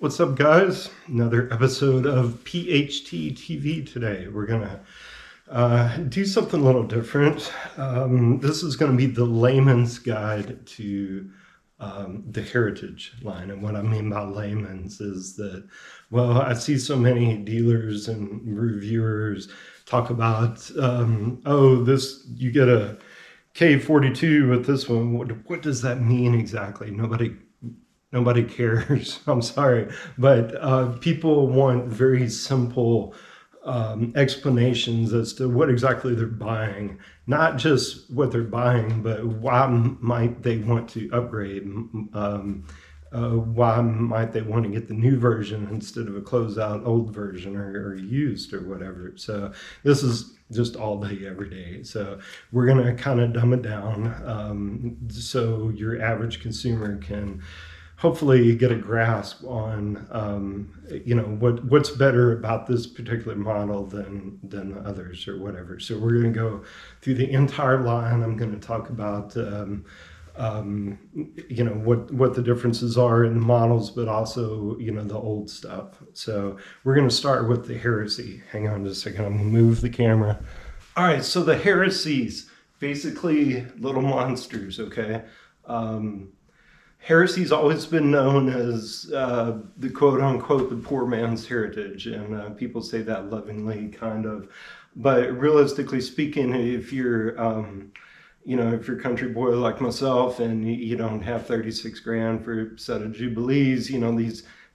What's up, guys? Another episode of PHT TV today. We're gonna do something a little different. This is gonna be the layman's guide to the heritage line. And what I mean by layman's is that, well, I see so many dealers and reviewers talk about, this, you get a K42 with this one. What does that mean exactly? Nobody cares. I'm sorry, but people want very simple explanations as to what exactly they're buying. Not just what they're buying, but why might they want to upgrade? Why might they want to get the new version instead of a closed-out old version or used or whatever? So this is just all day, every day. So we're going to kind of dumb it down so your average consumer can hopefully get a grasp on what's better about this particular model than the others or whatever. So we're going to go through the entire line. I'm going to talk about what the differences are in the models, but also the old stuff. So we're going to start with the heresy. Hang on just a second. I'm going to move the camera. All right. So the heresies, basically little monsters. Okay. Heresy's always been known as the quote-unquote the poor man's heritage, and people say that lovingly, kind of. But realistically speaking, if you're if you're a country boy like myself and you don't have 36 grand for a set of Jubilees,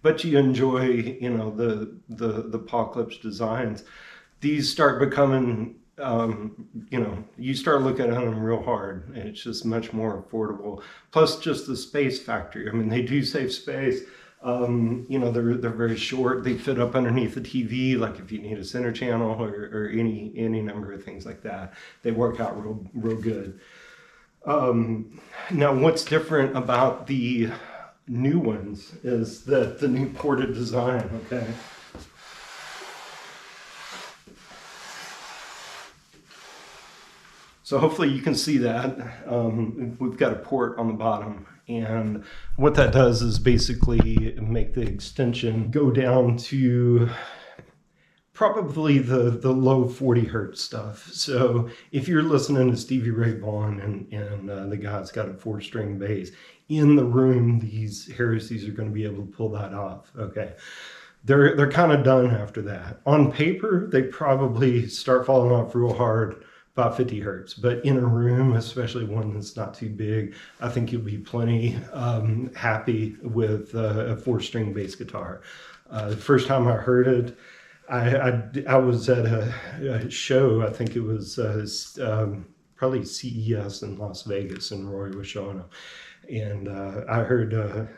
but you enjoy the Paul Klipsch designs, these start becoming you start looking at them real hard, and it's just much more affordable. Plus just the space factor. I mean, they do save space. They're very short. They fit up underneath the TV, like if you need a center channel or any number of things like that. They work out real good. Now, what's different about the new ones is that the new ported design, okay? So hopefully you can see that. We've got a port on the bottom, and what that does is basically make the extension go down to probably the low 40 hertz stuff. So if you're listening to Stevie Ray Vaughan and the guy's got a 4-string bass, in the room, these heresies are going to be able to pull that off. Okay. They're kind of done after that. On paper, they probably start falling off real hard about 50 hertz, but in a room, especially one that's not too big, I think you'll be plenty happy with a 4-string bass guitar. The first time I heard it, I was at a show. I think it was probably CES in Las Vegas, and Roy was showing up. And I heard a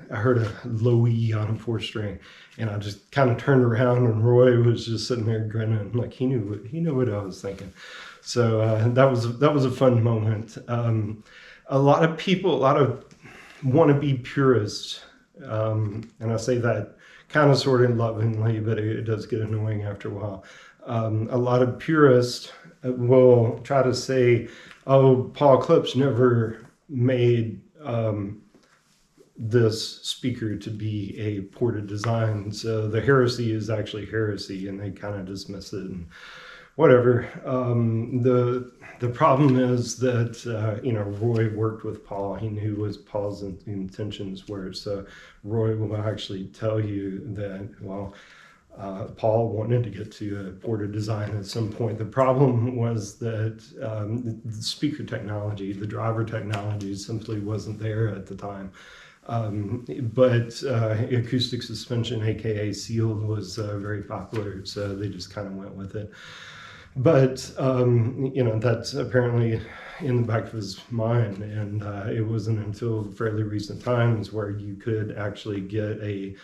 low E on a 4-string, and I just kind of turned around, and Roy was just sitting there grinning, like he knew what I was thinking. So that was a fun moment. A lot of wannabe purists, and I say that kind of sort of lovingly, but it does get annoying after a while. A lot of purists will try to say, "Oh, Paul Klipsch never made this speaker to be a ported design, so the heresy is actually heresy," and they kind of dismiss it and whatever. The problem is that Roy worked with Paul. He knew what Paul's intentions were. So Roy will actually tell you that, well, Paul wanted to get to a ported design at some point. The problem was that the speaker technology, the driver technology, simply wasn't there at the time. But acoustic suspension, aka sealed, was very popular, so they just kind of went with it. But that's apparently in the back of his mind, and it wasn't until fairly recent times where you could actually get a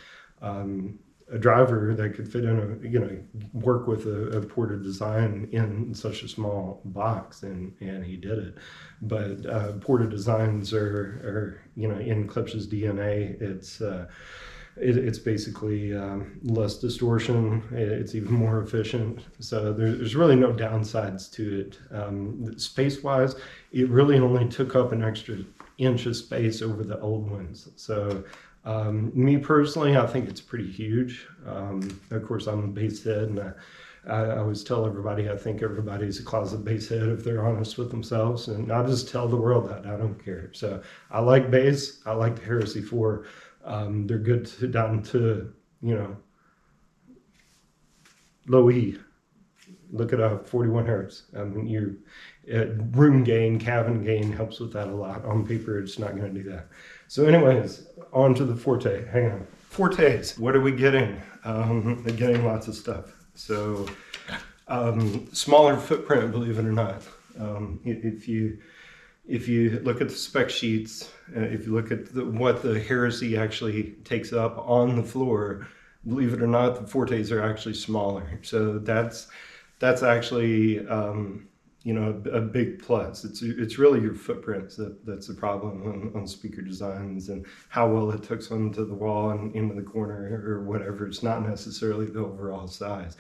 driver that could fit in work with a ported design in such a small box, and he did it. But ported designs are in Klipsch's DNA. It's basically less distortion. It's even more efficient. So there's really no downsides to it. Space-wise, it really only took up an extra inch of space over the old ones. So Me personally, I think it's pretty huge. Of course, I'm a bass head, and I always tell everybody I think everybody's a closet bass head if they're honest with themselves, and I just tell the world that I don't care. So I like bass. I like the Heresy 4. They're good down to, you know, low E. Look at a 41 hertz. I mean, your room gain, cabin gain helps with that a lot. On paper, it's not going to do that. So anyways, on to the Forte. Hang on. Fortes. What are we getting? We're getting lots of stuff. So smaller footprint, believe it or not. If you look at the spec sheets, if you look at what the Heresy actually takes up on the floor, believe it or not, the Fortes are actually smaller. So that's actually you know, a big plus. It's really your footprints that's the problem on speaker designs, and how well it tucks onto the wall and into the corner or whatever. It's not necessarily the overall size.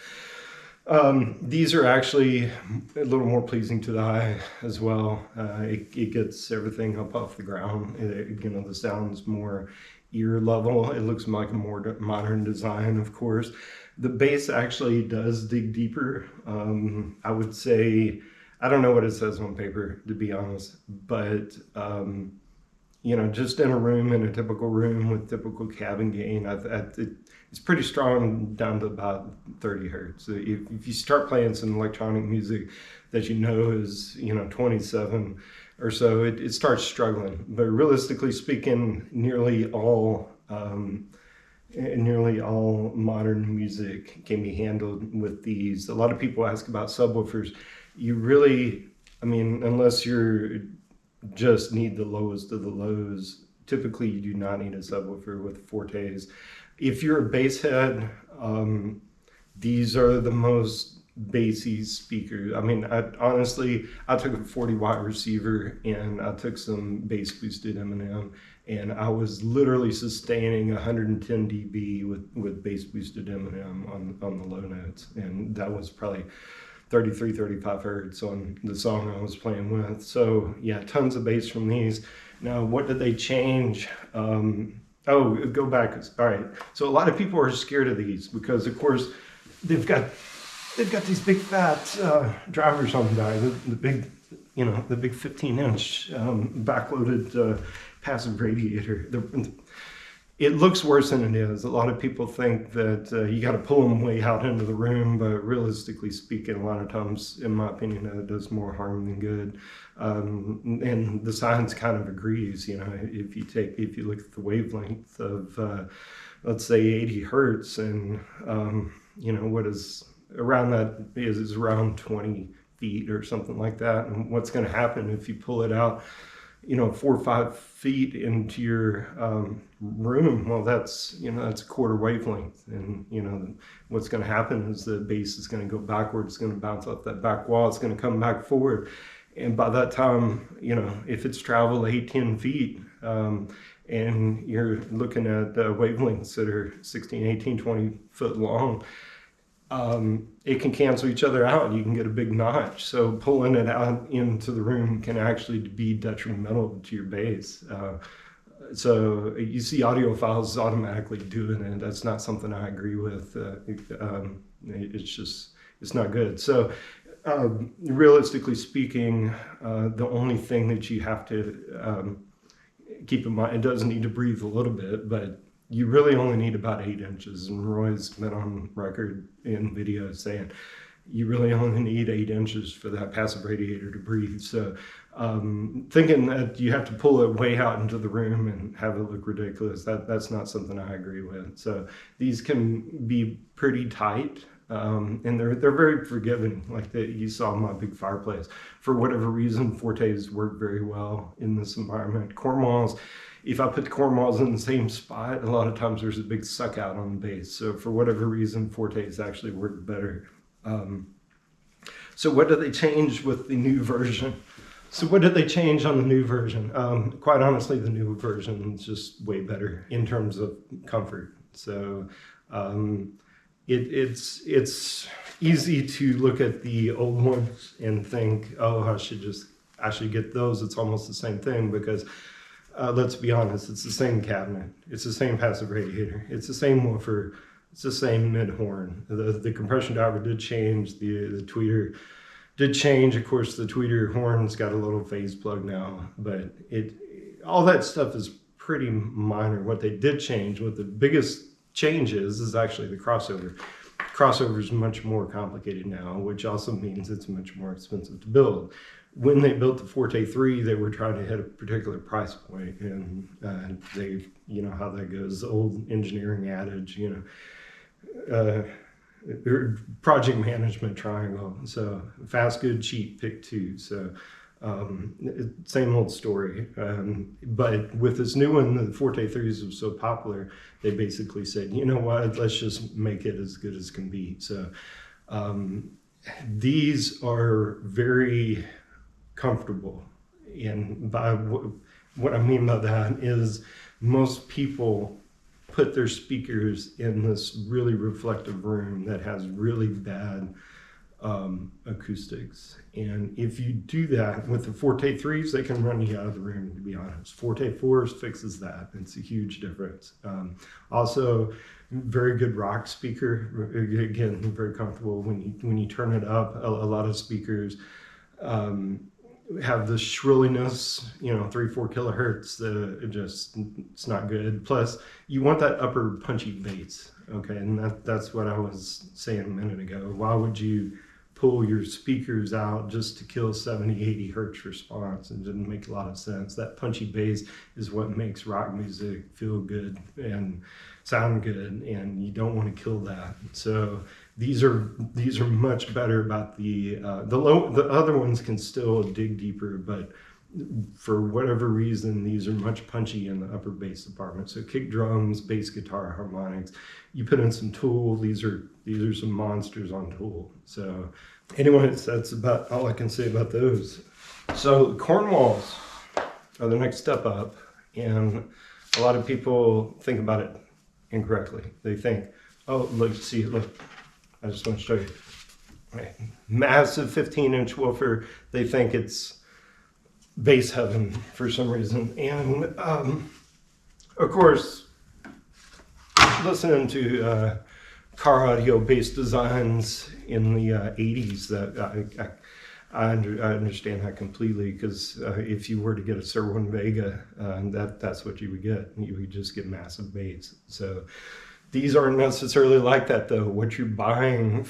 These are actually a little more pleasing to the eye as well. It gets everything up off the ground. You know, the sound's more ear level. It looks like a more modern design, of course. The bass actually does dig deeper. I would say, I don't know what it says on paper, to be honest, but you know, just in a room, in a typical room with typical cabin gain, it's pretty strong down to about 30 hertz. So if you start playing some electronic music that you know is, you know, 27 or so, it starts struggling. But realistically speaking, nearly all modern music can be handled with these. A lot of people ask about subwoofers. You really, I mean, unless you're just need the lowest of the lows, typically you do not need a subwoofer with Fortes. If you're a bass head, these are the most bassy speakers. I mean, honestly, I took a 40 watt receiver and I took some bass boosted M&M, and I was literally sustaining 110 dB with bass boosted M&M on the low notes, and that was probably 33, 35 hertz on the song I was playing with. So yeah, tons of bass from these. Now, what did they change? Oh, go back. All right. So a lot of people are scared of these because, of course, they've got these big fat drivers on the back, the big, you know, the big 15-inch backloaded passive radiator. It looks worse than it is. A lot of people think that you got to pull them way out into the room, but realistically speaking, a lot of times, in my opinion, it does more harm than good. And the science kind of agrees. You know, if you look at the wavelength of, let's say, 80 hertz, and you know, what is around that is around 20 feet or something like that. And what's going to happen if you pull it out, you know, 4 or 5 feet into your room? Well, that's, you know, that's a quarter wavelength, and you know what's going to happen is the bass is going to go backward. It's going to bounce off that back wall. It's going to come back forward, and by that time, you know, if it's traveled 8-10 feet, and you're looking at wavelengths that are 16, 18, 20 foot long, it can cancel each other out. You can get a big notch. So pulling it out into the room can actually be detrimental to your bass. So you see audiophiles automatically doing it. That's not something I agree with. It's not good. So realistically speaking, the only thing that you have to keep in mind, it does need to breathe a little bit, but you really only need about 8 inches. And Roy's been on record in video saying you really only need 8 inches for that passive radiator to breathe. So thinking that you have to pull it way out into the room and have it look ridiculous, that's not something I agree with. So these can be pretty tight, and they're very forgiving. Like you saw my big fireplace. For whatever reason, Fortes work very well in this environment. Cornwalls, if I put the Cornwalls in the same spot, a lot of times there's a big suck out on the bass. So for whatever reason, Fortes actually work better. So what did they change with the new version? So what did they change on the new version? Quite honestly, the new version is just way better in terms of comfort. So it's easy to look at the old ones and think, oh, I should get those. It's almost the same thing, because let's be honest, it's the same cabinet. It's the same passive radiator. It's the same woofer. It's the same mid-horn. The compression driver did change. The tweeter did change. Of course, the tweeter horn's got a little phase plug now, but all that stuff is pretty minor. What they did change, what the biggest change is actually the crossover. Crossover is much more complicated now, which also means it's much more expensive to build. When they built the Forte 3, they were trying to hit a particular price point, and they, you know how that goes, the old engineering adage, you know, project management triangle. So fast, good, cheap, pick two. So same old story. But with this new one, the Forte 3s was so popular, they basically said, you know what, let's just make it as good as can be. So these are very comfortable. And by what I mean by that is most people put their speakers in this really reflective room that has really bad acoustics. And if you do that with the Forte 3s, they can run you out of the room, to be honest. Forte 4s fixes that. It's a huge difference. Also, very good rock speaker. Again, very comfortable when you turn it up. A lot of speakers have the shrilliness, you know, 3-4 kilohertz. It's not good. Plus, you want that upper punchy bass. Okay, and that's what I was saying a minute ago. Why would you pull your speakers out just to kill 70-80 hertz response? It didn't make a lot of sense. That punchy bass is what makes rock music feel good and sound good, and you don't want to kill that. So these are much better. About the other ones can still dig deeper, but for whatever reason, these are much punchy in the upper bass department. So kick drums, bass guitar, harmonics. You put in some Tool. These are some monsters on Tool. So anyway, that's about all I can say about those. So Cornwalls are the next step up, and a lot of people think about it incorrectly. They think, oh, look, I just want to show you. Right. Massive 15-inch woofer. They think it's bass heaven for some reason. And of course, listening to car audio bass designs in the 80s, that I understand that completely, because if you were to get a Sir-1 Vega, that's what you would get. You would just get massive bass. So these aren't necessarily like that, though. What you're buying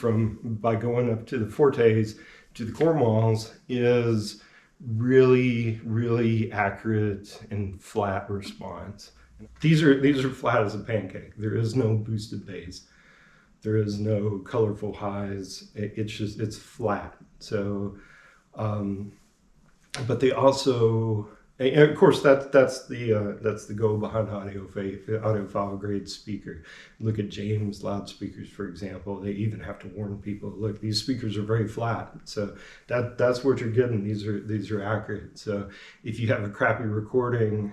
by going up to the Fortes, to the Cornwalls, is really, really accurate and flat response. These are flat as a pancake. There is no boosted bass. There is no colorful highs. It's flat. So, but they also, and of course, that's the go behind audiophile grade speaker. Look at James loudspeakers, for example. They even have to warn people, look, these speakers are very flat. So that's what you're getting. These are accurate. So if you have a crappy recording,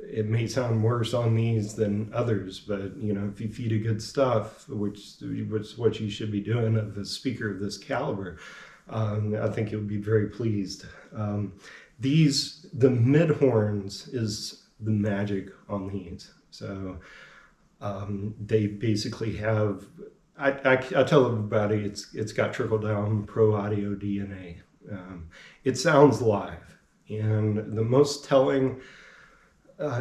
it may sound worse on these than others, but you know, if you feed it good stuff, which is what you should be doing of a speaker of this caliber, I think you'll be very pleased. The mid horns is the magic on these. So they basically have, I tell everybody, it's got trickle down pro audio DNA. It sounds live, and the most telling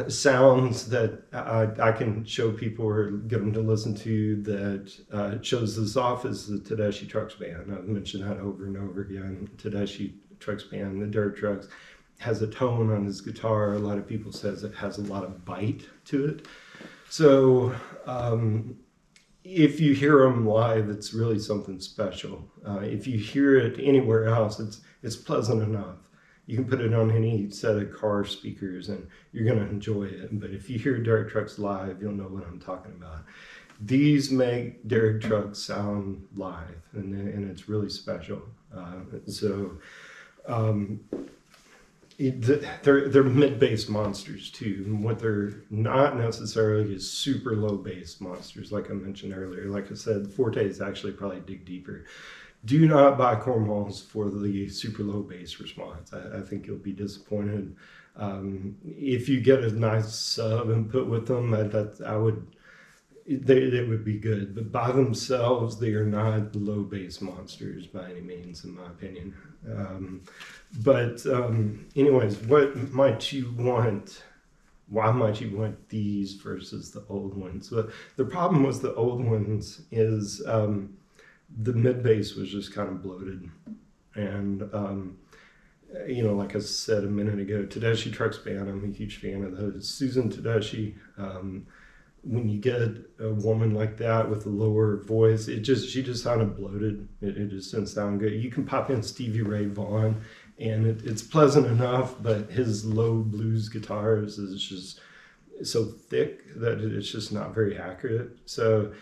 sounds that I can show people or get them to listen to that shows this off is the Tedeschi Trucks Band. I've mentioned that over and over again. Tedeschi Trucks Band, the dirt trucks, has a tone on his guitar. A lot of people says it has a lot of bite to it. So if you hear them live, it's really something special. If you hear it anywhere else, it's pleasant enough. You can put it on any set of car speakers and you're going to enjoy it. But if you hear Derek Trucks live, you'll know what I'm talking about. These make Derek Trucks sound live, and it's really special. They're mid-bass monsters too. And what they're not necessarily is super low bass monsters, like I mentioned earlier. Like I said, Forte is actually probably dig deeper. do not buy Cornwalls for the super low bass response. I think you'll be disappointed. If you get a nice sub input with them, they would be good. But by themselves, they are not low bass monsters by any means, in my opinion. Anyways, what might you want? Why might you want these versus the old ones? Well, the problem with the old ones is the mid bass was just kind of bloated. And, like I said a minute ago, Tedeschi Trucks band, I'm a huge fan of those. Susan Tedeschi, when you get a woman like that with a lower voice, she just sounded bloated. It just didn't sound good. You can pop in Stevie Ray Vaughan, and it's pleasant enough, but his low blues guitars is just so thick that it's just not very accurate. So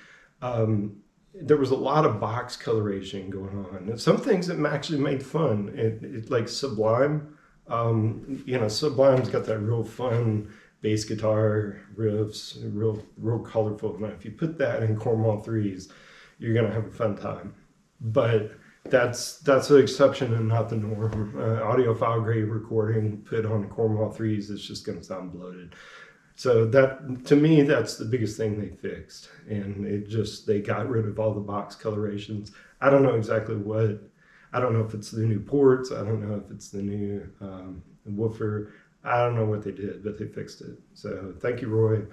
there was a lot of box coloration going on. And some things that actually made fun. It like Sublime. Sublime's got that real fun bass guitar riffs, real colorful. Now, if you put that in Cornwall 3s, you're gonna have a fun time. But that's the exception and not the norm. Audiophile grade recording put on Cornwall 3s is just gonna sound bloated. So that, to me, that's the biggest thing they fixed. And they got rid of all the box colorations. I don't know exactly what. I don't know if it's the new ports. I don't know if it's the new woofer. I don't know what they did, but they fixed it. So thank you, Roy.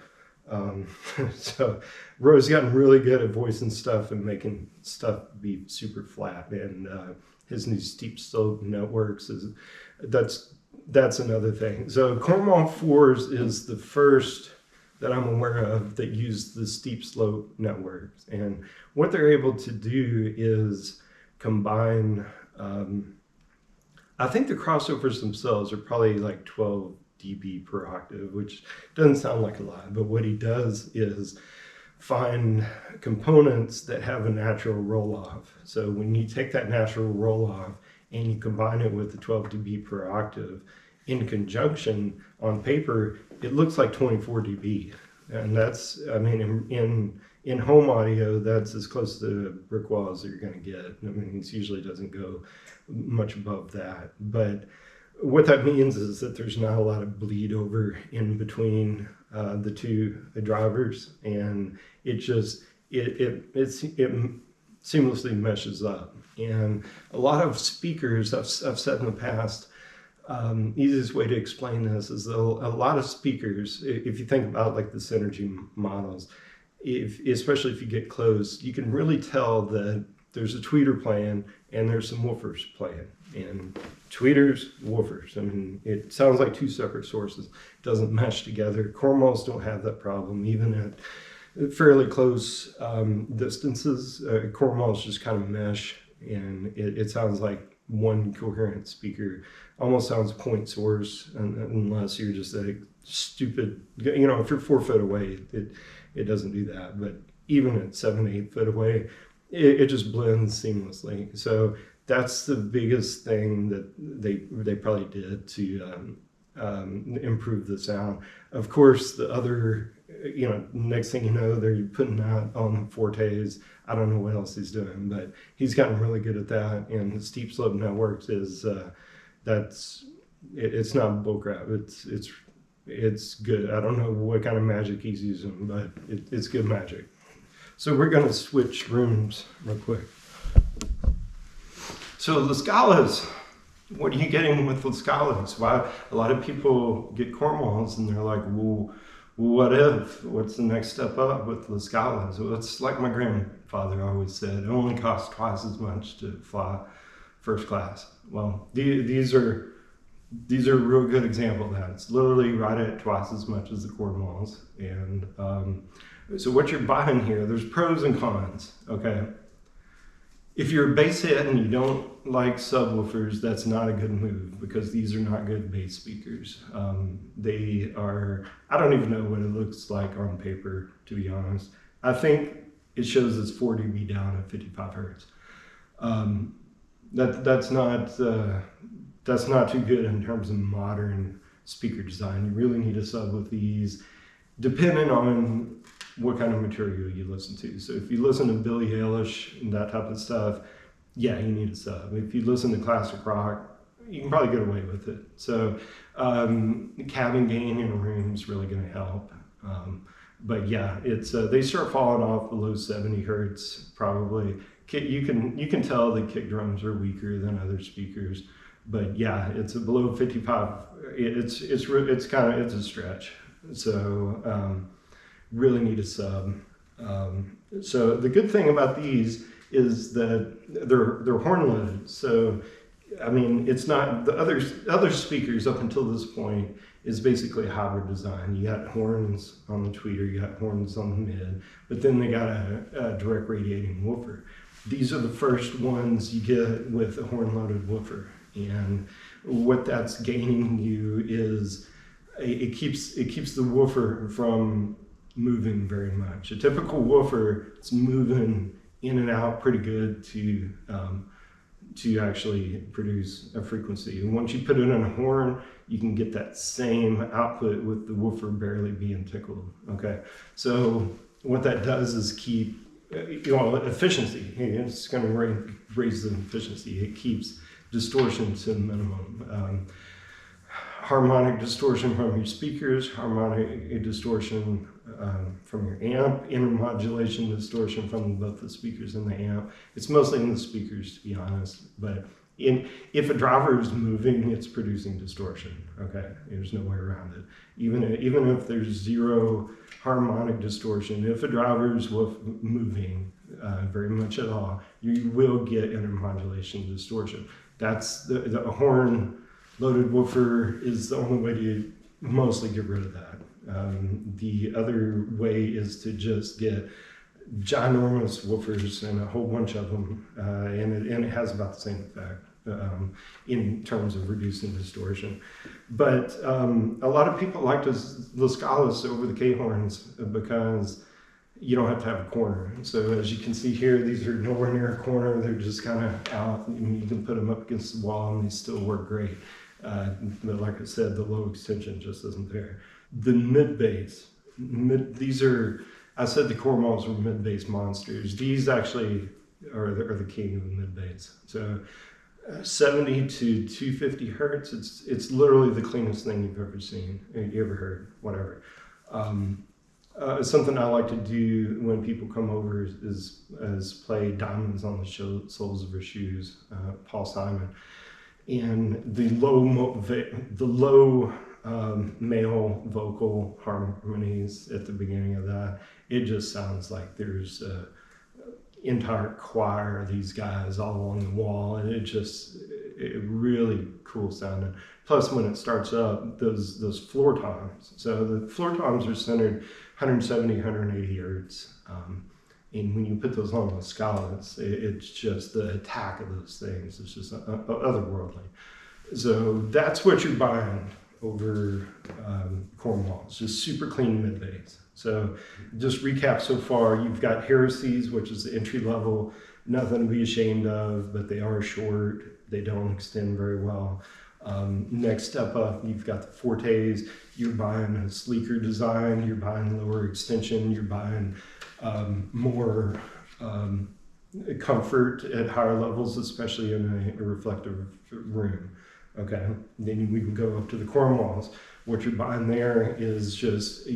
So Roy's gotten really good at voicing stuff and making stuff be super flat. And his new steep slope networks that's another thing. So Cornwall 4s is the first that I'm aware of that use the steep slope networks. And what they're able to do is combine, I think the crossovers themselves are probably like 12 dB per octave, which doesn't sound like a lot, but what he does is find components that have a natural roll-off. So when you take that natural roll-off and you combine it with the 12 dB per octave in conjunction on paper, it looks like 24 dB. And that's, I mean, in home audio, that's as close to brick wall as you're going to get. I mean, it usually doesn't go much above that. But what that means is that there's not a lot of bleed over in between the two drivers, and it seamlessly meshes up. And a lot of speakers, I've said in the past, easiest way to explain this is a lot of speakers, if you think about like the Synergy models, especially if you get close, you can really tell that there's a tweeter playing and there's some woofers playing. And tweeters, woofers, I mean, it sounds like two separate sources. It doesn't mesh together. Cornwalls don't have that problem, even at fairly close distances. Cornwalls just kind of mesh, and it sounds like one coherent speaker. Almost sounds point source, unless you're just a stupid, if you're 4 foot away, it doesn't do that. But even at 7-8 foot away, it just blends seamlessly. So that's the biggest thing that they probably did to improve the sound. Of course, the other, next thing you know, they're putting that on Fortes. I don't know what else he's doing, but he's gotten really good at that. And the steep slope networks is it's not bullcrap. It's good. I don't know what kind of magic he's using, but it's good magic. So we're going to switch rooms real quick. So the Scalas, what are you getting with the Scalas? Why a lot of people get Cornwalls and they're like, well, what if? What's the next step up with the Scalas? Well, it's like my grandfather always said, it only costs twice as much to fly first class. Well, these are a real good example of that. It's literally right at twice as much as the Cornwalls. And so what you're buying here, there's pros and cons, okay? If you're a bass head and you don't like subwoofers, that's not a good move, because these are not good bass speakers. They are, I don't even know what it looks like on paper, to be honest. I think it shows it's 4 dB down at 55 hertz. That's not too good in terms of modern speaker design. You really need a sub with these, depending on what kind of material you listen to. So if you listen to Billie Eilish and that type of stuff, yeah, you need a sub. If you listen to classic rock, you can probably get away with it. So cabin gain in a room is really going to help. But yeah, it's they start falling off below 70 hertz probably. You can tell the kick drums are weaker than other speakers, but yeah, it's a below 55. It's a stretch. So really need a sub. So the good thing about these is that they're horn loaded. So I mean, it's not the other speakers up until this point is basically a hybrid design. You got horns on the tweeter, you got horns on the mid, but then they got a direct radiating woofer. These are the first ones you get with a horn loaded woofer, and what that's gaining you is it keeps the woofer from moving very much. A typical woofer, it's moving in and out pretty good to actually produce a frequency. And once you put it in a horn, you can get that same output with the woofer barely being tickled. Okay, so what that does is keep efficiency. It's going to raise the efficiency. It keeps distortion to the minimum. Harmonic distortion from your speakers, harmonic distortion from your amp, intermodulation distortion from both the speakers and the amp. It's mostly in the speakers, to be honest, but if a driver is moving, it's producing distortion. Okay, there's no way around it. Even if there's zero harmonic distortion, if a driver is moving very much at all, you will get intermodulation distortion. That's the horn loaded woofer is the only way to mostly get rid of that. The other way is to just get ginormous woofers and a whole bunch of them, and it has about the same effect in terms of reducing distortion. But a lot of people like the Scalus over the K-horns because you don't have to have a corner. So as you can see here, these are nowhere near a corner. They're just kind of out. You can put them up against the wall and they still work great. But like I said, the low extension just isn't there. The mid bass, I said the Cornwalls were mid bass monsters. These actually are the king of the mid bass. So 70 to 250 hertz, it's literally the cleanest thing you've ever seen, you ever heard, whatever. Something I like to do when people come over is play Diamonds on the Soles of Her Shoes, Paul Simon. And the low male vocal harmonies at the beginning of that, it just sounds like there's an entire choir of these guys all along the wall, and it really cool sounding. Plus, when it starts up, those floor toms. So the floor toms are centered 170, 180 hertz. And when you put those on the Scalus, it's just the attack of those things. It's just otherworldly. So that's what you're buying over Cornwall. It's just super clean mid bass. So just recap so far, you've got Heresies, which is the entry level, nothing to be ashamed of, but they are short. They don't extend very well. Next step up, you've got the Fortes. You're buying a sleeker design. You're buying lower extension. You're buying more comfort at higher levels, especially in a reflective room. Okay, then we can go up to the Cornwalls. What you're buying there is just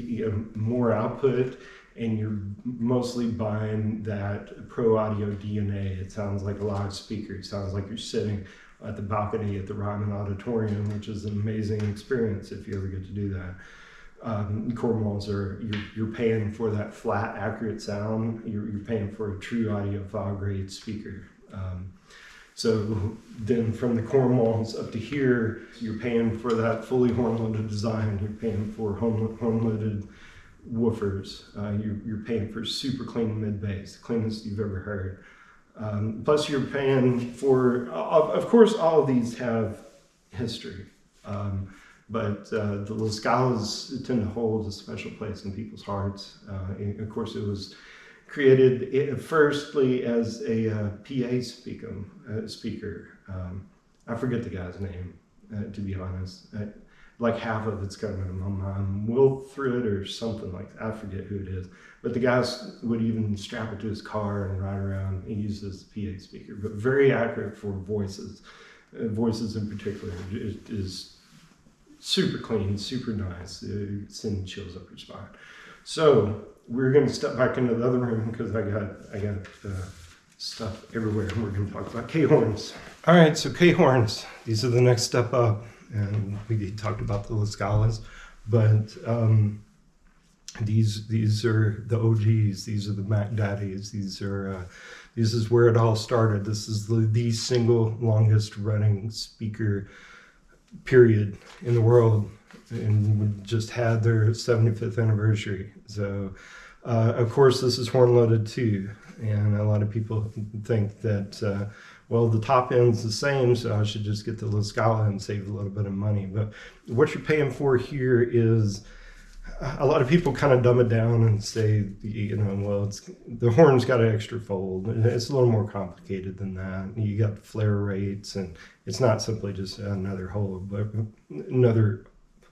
more output, and you're mostly buying that pro audio DNA. It sounds like a live speaker. It sounds like you're sitting at the balcony at the Ryman Auditorium, which is an amazing experience if you ever get to do that. Cornwalls you're paying for that flat, accurate sound. You're paying for a true audiophile grade speaker. So then from the Cornwalls up to here, you're paying for that fully horn-loaded design. You're paying for horn-loaded woofers. You're paying for super clean mid-bass, the cleanest you've ever heard. Plus you're paying for, of course, all of these have history. But the Scalus tend to hold a special place in people's hearts. Of course, it was created firstly as a PA speaker. I forget the guy's name, to be honest. like half of it's coming to my mind. Will through it or something like that. I forget who it is. But the guys would even strap it to his car and ride around and use it as a PA speaker. But very accurate for voices. Voices in particular is super clean, super nice. Sending chills up your spine. So we're going to step back into the other room because I got stuff everywhere. And we're going to talk about K-horns. All right, so K-horns. These are the next step up. And we talked about the La Scalas, but these are the OGs. These are the Mac Daddies. This is where it all started. This is the single longest running speaker period in the world, and we just had their 75th anniversary. So of course this is horn loaded too, and a lot of people think that well, the top end's the same, so I should just get the La Scala and save a little bit of money. But what you're paying for here is, a lot of people kind of dumb it down and say, well, the horn's got an extra fold. It's a little more complicated than that. You got flare rates, and it's not simply just another hole, but another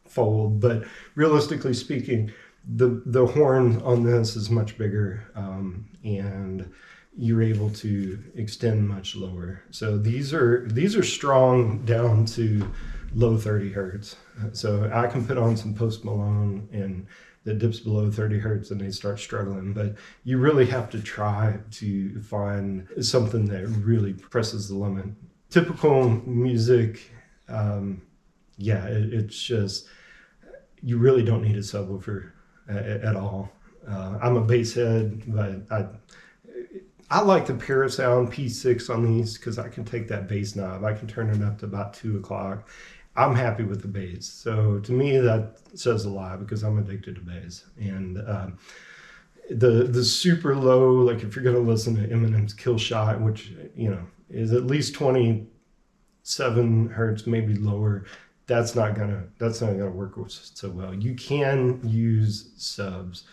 fold. But realistically speaking, the horn on this is much bigger, and you're able to extend much lower. So these are strong down to low 30 hertz. So I can put on some Post Malone and that dips below 30 hertz and they start struggling, but you really have to try to find something that really presses the limit. Typical music, it's just, you really don't need a subwoofer at all. I'm a bass head, but I like the Parasound P6 on these because I can take that bass knob. I can turn it up to about 2 o'clock. I'm happy with the bass. So to me, that says a lot because I'm addicted to bass. And the super low, like if you're going to listen to Eminem's Kill Shot, which, is at least 27 hertz, maybe lower, that's not gonna work so well. You can use subs,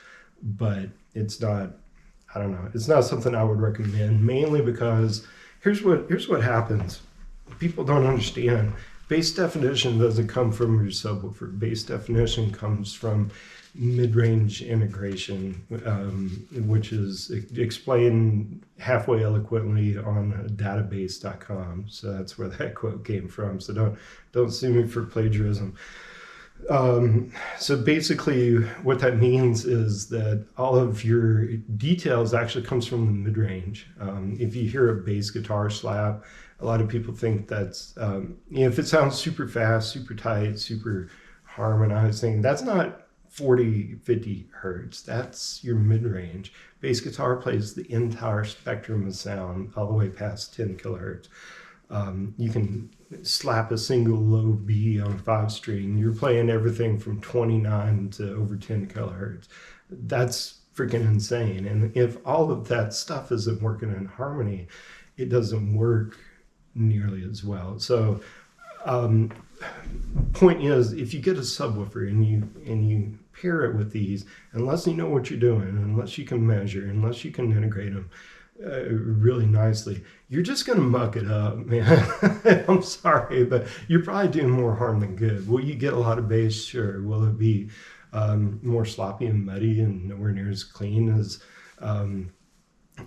but it's not, I don't know, it's not something I would recommend, mainly because here's what happens. People don't understand. Bass definition doesn't come from your subwoofer. Bass definition comes from mid-range integration, which is explained halfway eloquently on database.com. So that's where that quote came from. So don't sue me for plagiarism. So basically what that means is that all of your details actually comes from the mid-range. If you hear a bass guitar slap, a lot of people think that's, if it sounds super fast, super tight, super harmonizing, that's not 40, 50 hertz. That's your mid-range. Bass guitar plays the entire spectrum of sound all the way past 10 kilohertz. You can slap a single low B on a 5-string. You're playing everything from 29 to over 10 kilohertz. That's freaking insane. And if all of that stuff isn't working in harmony, it doesn't work nearly as well. So point is, if you get a subwoofer and you pair it with these, unless you know what you're doing, unless you can measure, unless you can integrate them really nicely, you're just going to muck it up, man. I'm sorry, but you're probably doing more harm than good. Will you get a lot of bass? Sure. Will it be more sloppy and muddy and nowhere near as clean as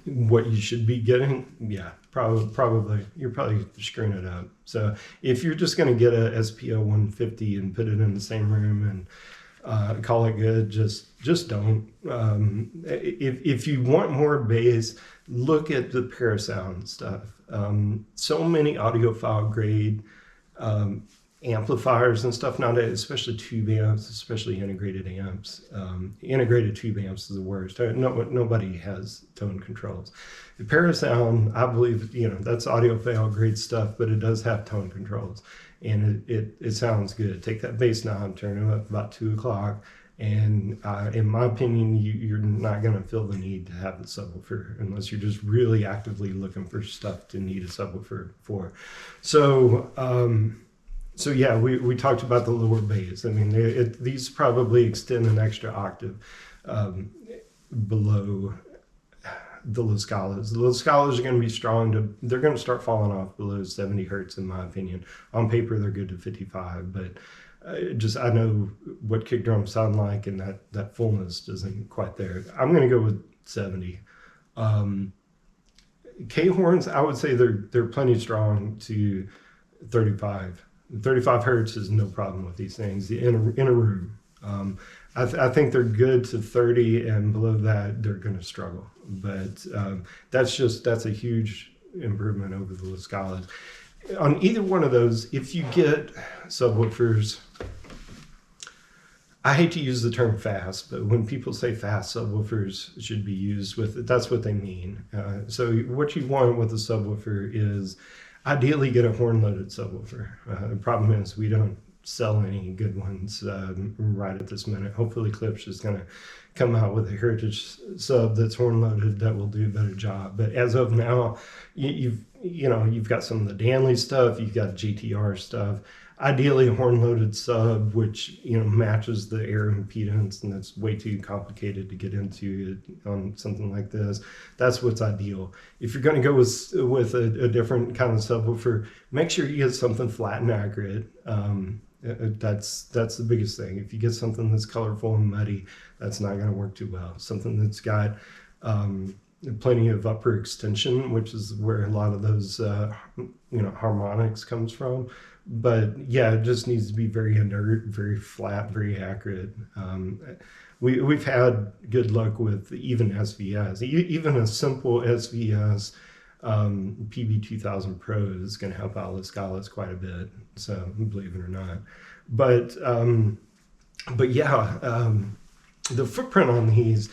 what you should be getting? Yeah, probably. You're probably screwing it up. So if you're just going to get a SPO 150 and put it in the same room and call it good, just don't. If you want more bass, look at the Parasound stuff. So many audiophile grade amplifiers and stuff nowadays, especially tube amps, especially integrated amps. Integrated tube amps is the worst. Nobody has tone controls. The Parasound, I believe, that's audiophile grade stuff, but it does have tone controls, and it sounds good. Take that bass knob, turn it up about 2 o'clock, and in my opinion, you're not going to feel the need to have the subwoofer unless you're just really actively looking for stuff to need a subwoofer for. So yeah, we talked about the lower bass. I mean, these probably extend an extra octave below the La Scalas. The La Scalas are going to be strong they're going to start falling off below 70 hertz in my opinion. On paper, they're good to 55, but I know what kick drums sound like, and that fullness isn't quite there. I'm going to go with 70. K horns, I would say they're plenty strong to 35. 35 hertz is no problem with these things in a room. I think they're good to 30, and below that they're going to struggle. But that's a huge improvement over the La Scalas. On either one of those, if you get subwoofers, I hate to use the term fast, but when people say fast, subwoofers should be used with it. That's what they mean. So what you want with a subwoofer is ideally get a horn-loaded subwoofer. The problem is we don't sell any good ones right at this minute. Hopefully Klipsch is going to come out with a Heritage sub that's horn-loaded that will do a better job. But as of now, you've got some of the Danley stuff, you've got GTR stuff. Ideally a horn-loaded sub, which matches the air impedance, and that's way too complicated to get into on something like this. That's what's ideal. If you're going to go with a different kind of subwoofer, make sure you get something flat and accurate. That's the biggest thing. If you get something that's colorful and muddy, that's not going to work too well. Something that's got plenty of upper extension, which is where a lot of those harmonics comes from. But yeah, it just needs to be very inert, very flat, very accurate. We've had good luck with even SVS. Even a simple SVS PB2000 Pro is going to help out La Scalas quite a bit. So believe it or not, but yeah, the footprint on these.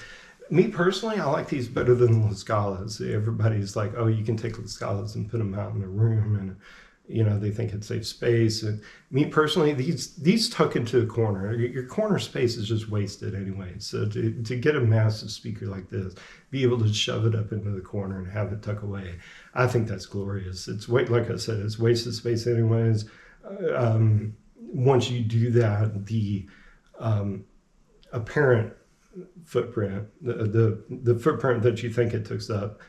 Me personally, I like these better than the La Scalas. Everybody's like, oh, you can take La Scalas and put them out in a room, and they think it saves space. And me personally, these tuck into a corner. Your corner space is just wasted anyway. So to get a massive speaker like this, be able to shove it up into the corner and have it tuck away, I think that's glorious. Like I said, it's wasted space anyways. Once you do that, the apparent footprint, the footprint that you think it takes up,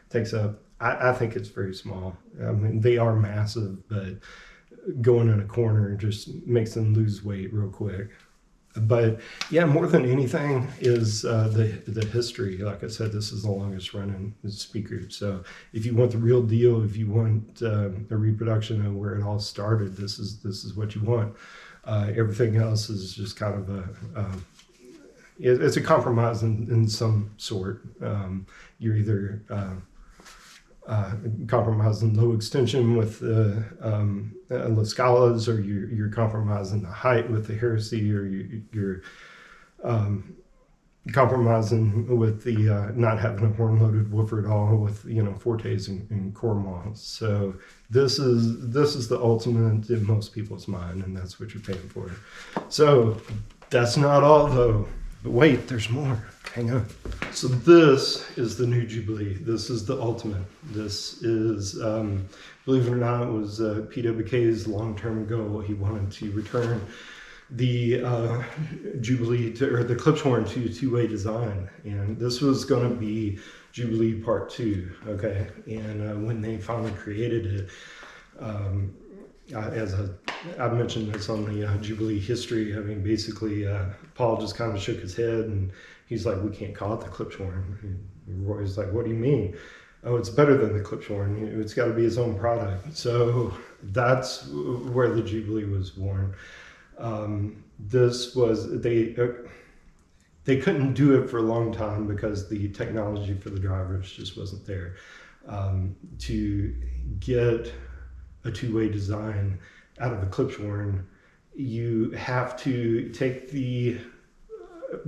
I think it's very small. I mean, they are massive, but going in a corner just makes them lose weight real quick. But yeah, more than anything is the history. Like I said, this is the longest running speaker. So if you want the real deal, if you want a reproduction of where it all started, this is what you want. Everything else is just kind of it's a compromise in some sort. You're either compromising low extension with the La Scalas, or you're compromising the height with the Heresy, or you're compromising with the not having a horn-loaded woofer at all with Fortes and Cornwall. So this is the ultimate in most people's mind, and that's what you're paying for. So that's not all though. But wait, there's more. Hang on. So this is the new Jubilee. This is the ultimate. This is, believe it or not, it was PWK's long-term goal. He wanted to return the Jubilee or the Klipsch horn to two-way design, and this was going to be Jubilee Part 2. Okay, and when they finally created it, I mentioned this on the Jubilee history. I mean, basically, Paul just kind of shook his head, and he's like, "We can't call it the Klipsch horn." And Roy's like, "What do you mean?" "Oh, it's better than the Klipsch horn. It's got to be his own product." So that's where the Jubilee was born. This was they couldn't do it for a long time because the technology for the drivers just wasn't there. To get a two-way design out of a Klipsch horn, you have to take the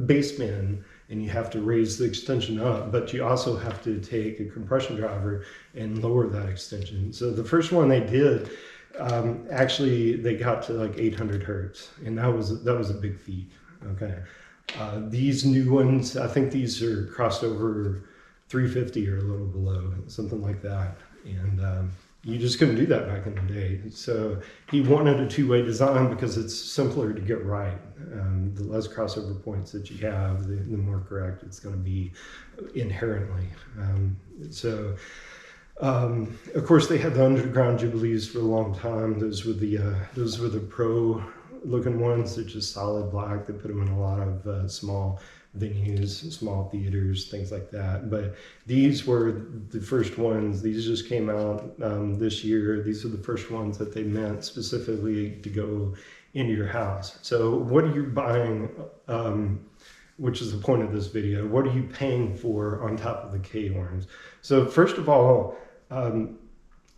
baseband and you have to raise the extension up, but you also have to take a compression driver and lower that extension. So the first one they did, actually they got to like 800 hertz, and that was a big feat. Okay, these new ones, I think these are crossed over 350 or a little below, something like that, and you just couldn't do that back in the day. So he wanted a two-way design because it's simpler to get right. The less crossover points that you have, the more correct it's going to be inherently. Of course, they had the underground Jubilees for a long time. Those were the pro looking ones. They're just solid black. They put them in a lot of small venues, small theaters, things like that. But these were the first ones. These just came out this year. These are the first ones that they meant specifically to go into your house. So what are you buying, which is the point of this video? What are you paying for on top of the K-horns? So first of all,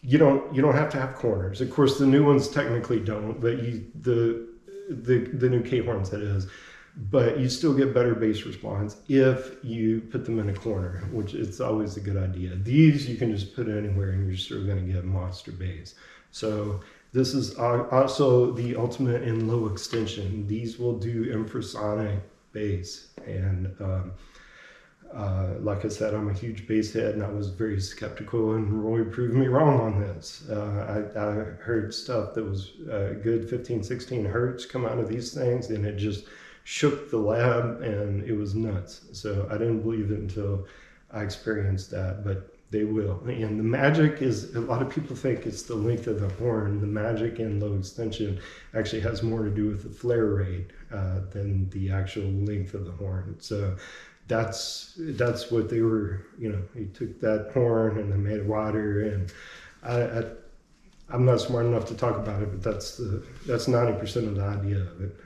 you don't have to have corners. Of course, the new ones technically don't, but the new K-horns, that is. But you still get better bass response if you put them in a corner, which it's always a good idea. These you can just put anywhere and you're still going to get monster bass. So this is also the ultimate in low extension. These will do infrasonic bass. And like I said, I'm a huge bass head, and I was very skeptical, and Roy proved me wrong on this. I heard stuff that was good 15, 16 hertz come out of these things, and it just shook the lab, and it was nuts. So I didn't believe it until I experienced that, but they will. And the magic is, a lot of people think it's the length of the horn. The magic in low extension actually has more to do with the flare rate than the actual length of the horn. So that's what they were, he took that horn and they made it wider, and I'm not smart enough to talk about it, but that's 90% of the idea of it.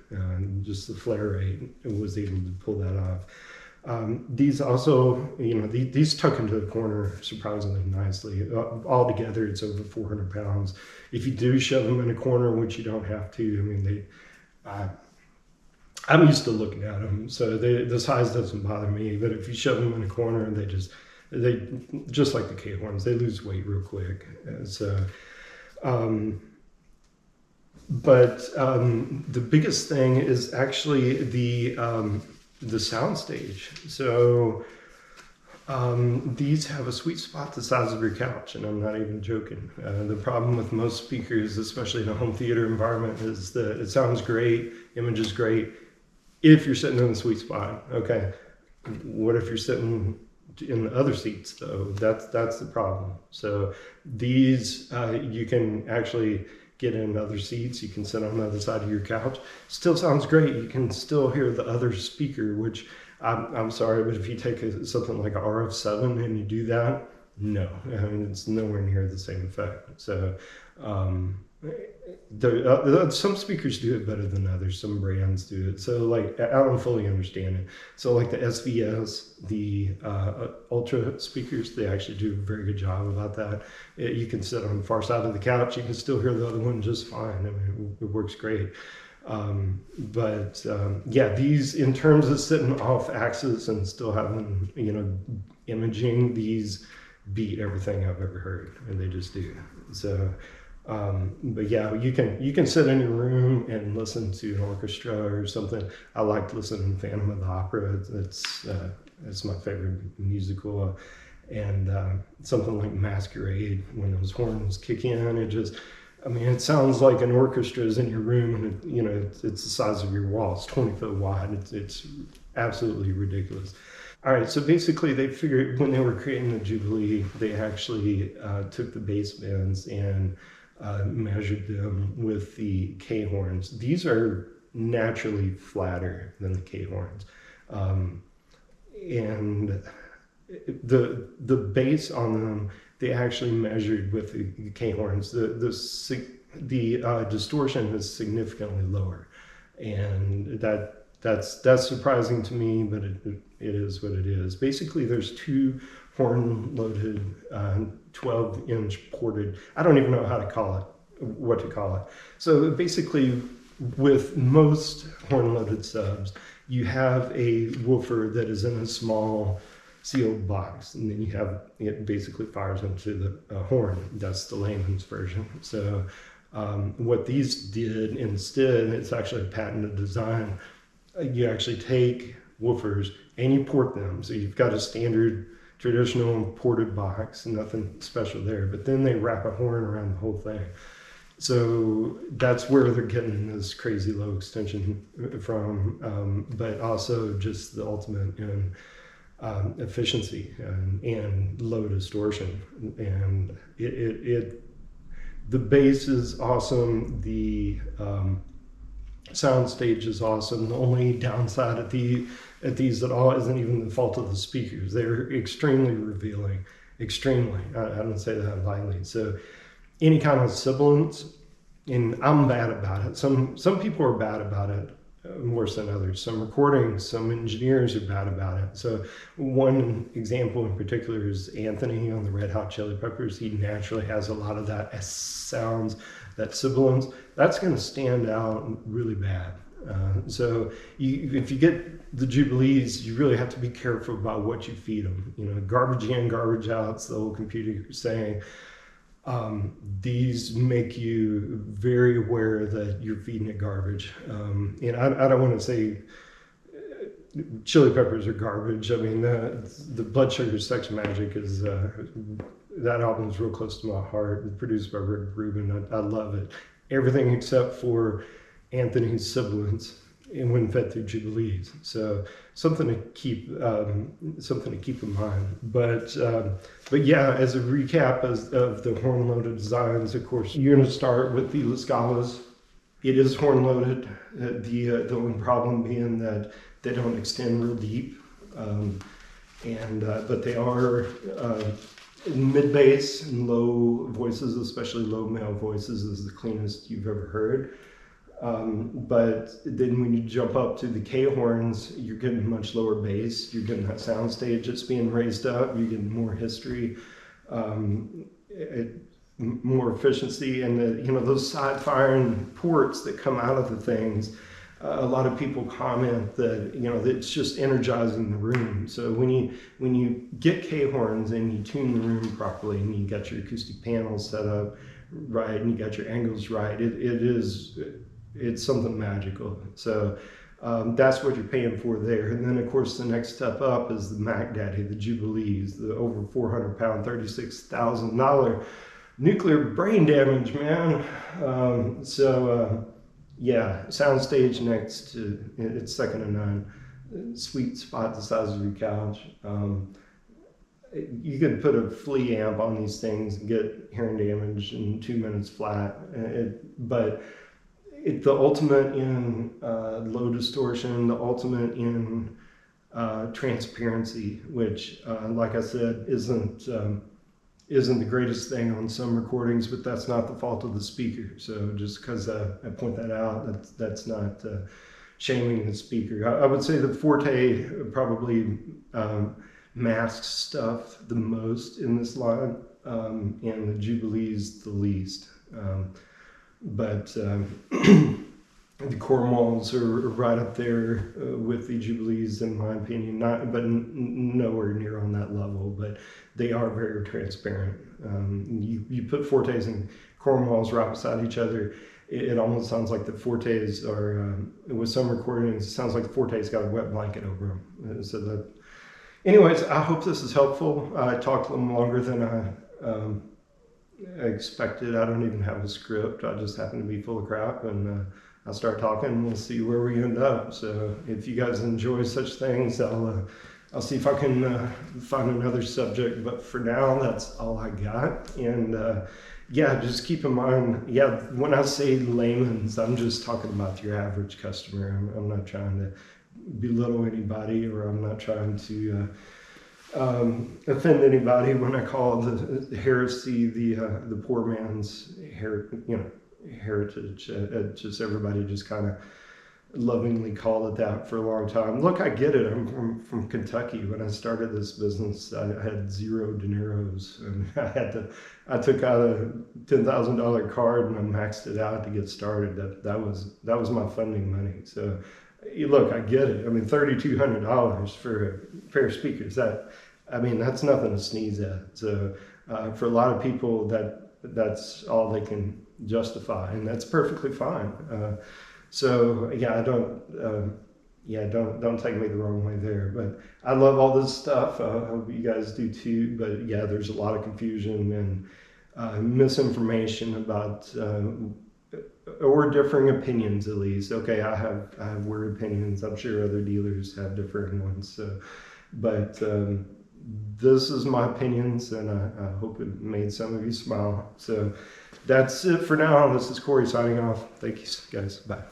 Just the flare rate, it was able to pull that off. These also, these tuck into the corner surprisingly nicely. Altogether, it's over 400 pounds. If you do shove them in a corner, which you don't have to, I'm used to looking at them, so the size doesn't bother me. But if you shove them in a corner, they just like the K-horns, they lose weight real quick. But the biggest thing is actually the soundstage. So these have a sweet spot the size of your couch, and I'm not even joking. The problem with most speakers, especially in a home theater environment, is that it sounds great, image is great, if you're sitting in the sweet spot. Okay, what if you're sitting in the other seats though? That's the problem. So these you can actually get in other seats. You can sit on the other side of your couch. Still sounds great. You can still hear the other speaker, which I'm sorry, but if you take something like a RF7 and you do that, no, it's nowhere near the same effect. So some speakers do it better than others. Some brands do it. So I don't fully understand it. So like the SVS, the Ultra speakers, they actually do a very good job about that. You can sit on the far side of the couch. You can still hear the other one just fine. It works great. Yeah, these, in terms of sitting off axis and still having, imaging, these beat everything I've ever heard, and they just do. So, but yeah, you can sit in your room and listen to an orchestra or something. I like listening to Phantom of the Opera. It's my favorite musical. And something like Masquerade, when those horns kick in, it sounds like an orchestra is in your room, and it's the size of your wall. It's 20 foot wide. It's absolutely ridiculous. All right, so basically they figured when they were creating the Jubilee, they actually took the bass bands and measured them with the K-horns. These are naturally flatter than the K-horns. And the bass on them, they actually measured with the K-horns. The distortion is significantly lower, and that's surprising to me, but it is what it is. Basically, there's two horn-loaded 12-inch ported. I don't even know what to call it. So basically, with most horn-loaded subs, you have a woofer that is in a small sealed box, and then it basically fires into the horn. That's the Layman's version. So what these did instead, it's actually a patented design. You actually take woofers and you port them. So you've got a standard traditional ported box, nothing special there, but then they wrap a horn around the whole thing. So that's where they're getting this crazy low extension from, but also just the ultimate in efficiency and low distortion. And the bass is awesome. The Soundstage is awesome. The only downside at these at all isn't even the fault of the speakers. They're extremely revealing. Extremely. I don't say that lightly. So any kind of sibilance, and I'm bad about it. Some people are bad about it, worse than others. Some recordings, some engineers are bad about it. So one example in particular is Anthony on the Red Hot Chili Peppers. He naturally has a lot of that sounds, that sibilance. That's going to stand out really bad. So if you get the Jubilees, you really have to be careful about what you feed them. You know, garbage in, garbage out. It's the old computer saying. These make you very aware that you're feeding it garbage. And I don't want to say Chili Peppers are garbage. I mean, the Blood Sugar Sex Magic is, that album is real close to my heart. Produced by Rick Rubin. I love it. Everything except for Anthony's sibilance and when fed through Jubilees. So something to keep in mind. But yeah, as a recap of the horn loaded designs, of course, you're going to start with the La Scalas. It is horn loaded. The only problem being that they don't extend real deep, but they are mid bass and low voices, especially low male voices, is the cleanest you've ever heard. But then when you jump up to the K horns, you're getting much lower bass. You're getting that sound stage that's being raised up. You're getting more history, more efficiency, and those side firing ports that come out of the things. A lot of people comment that that it's just energizing the room. So when you get K horns and you tune the room properly, and you got your acoustic panels set up right, and you got your angles right, it's something magical. So that's what you're paying for there. And then of course the next step up is the Mac Daddy, the Jubilees, the over 400-pound, $36,000 nuclear brain damage, man. Yeah, soundstage next to, it's second to none. Sweet spot the size of your couch. You could put a flea amp on these things and get hearing damage in 2 minutes flat. But the ultimate in low distortion, the ultimate in transparency, which, like I said, isn't the greatest thing on some recordings, but that's not the fault of the speaker. So just because I point that out, that's not shaming the speaker. I would say the Forte probably masks stuff the most in this line, and the Jubilees the least. But the Cornwalls are right up there with the Jubilees, in my opinion, but nowhere near on that level. But they are very transparent. You put Fortes and Cornwalls right beside each other, it almost sounds like the Fortes are, with some recordings, it sounds like the Fortes got a wet blanket over them. Anyways, I hope this is helpful. I talked a little longer than I expected. I don't even have a script. I just happen to be full of crap, and I'll start talking and we'll see where we end up. So if you guys enjoy such things, I'll see if I can find another subject, but for now, that's all I got. And yeah, just keep in mind, yeah, when I say layman's, I'm just talking about your average customer. I'm not trying to belittle anybody, or I'm not trying to offend anybody when I call the heresy the poor man's heritage. Just everybody just kind of lovingly called it that for a long time. Look, I get it. I'm from Kentucky. When I started this business, I had $0 dineros, and I took out a $10,000 card and I maxed it out to get started. That was my funding money. So look, I get it. I mean, $3,200 for a pair of speakers, that's nothing to sneeze at. So for a lot of people, that's all they can justify, and that's perfectly fine. So yeah, don't take me the wrong way there. But I love all this stuff. I hope you guys do too. But yeah, there's a lot of confusion and misinformation about or differing opinions, at least. Okay, I have weird opinions. I'm sure other dealers have different ones. So, but this is my opinions, and I hope it made some of you smile. So that's it for now. This is Cory signing off. Thank you guys. Bye.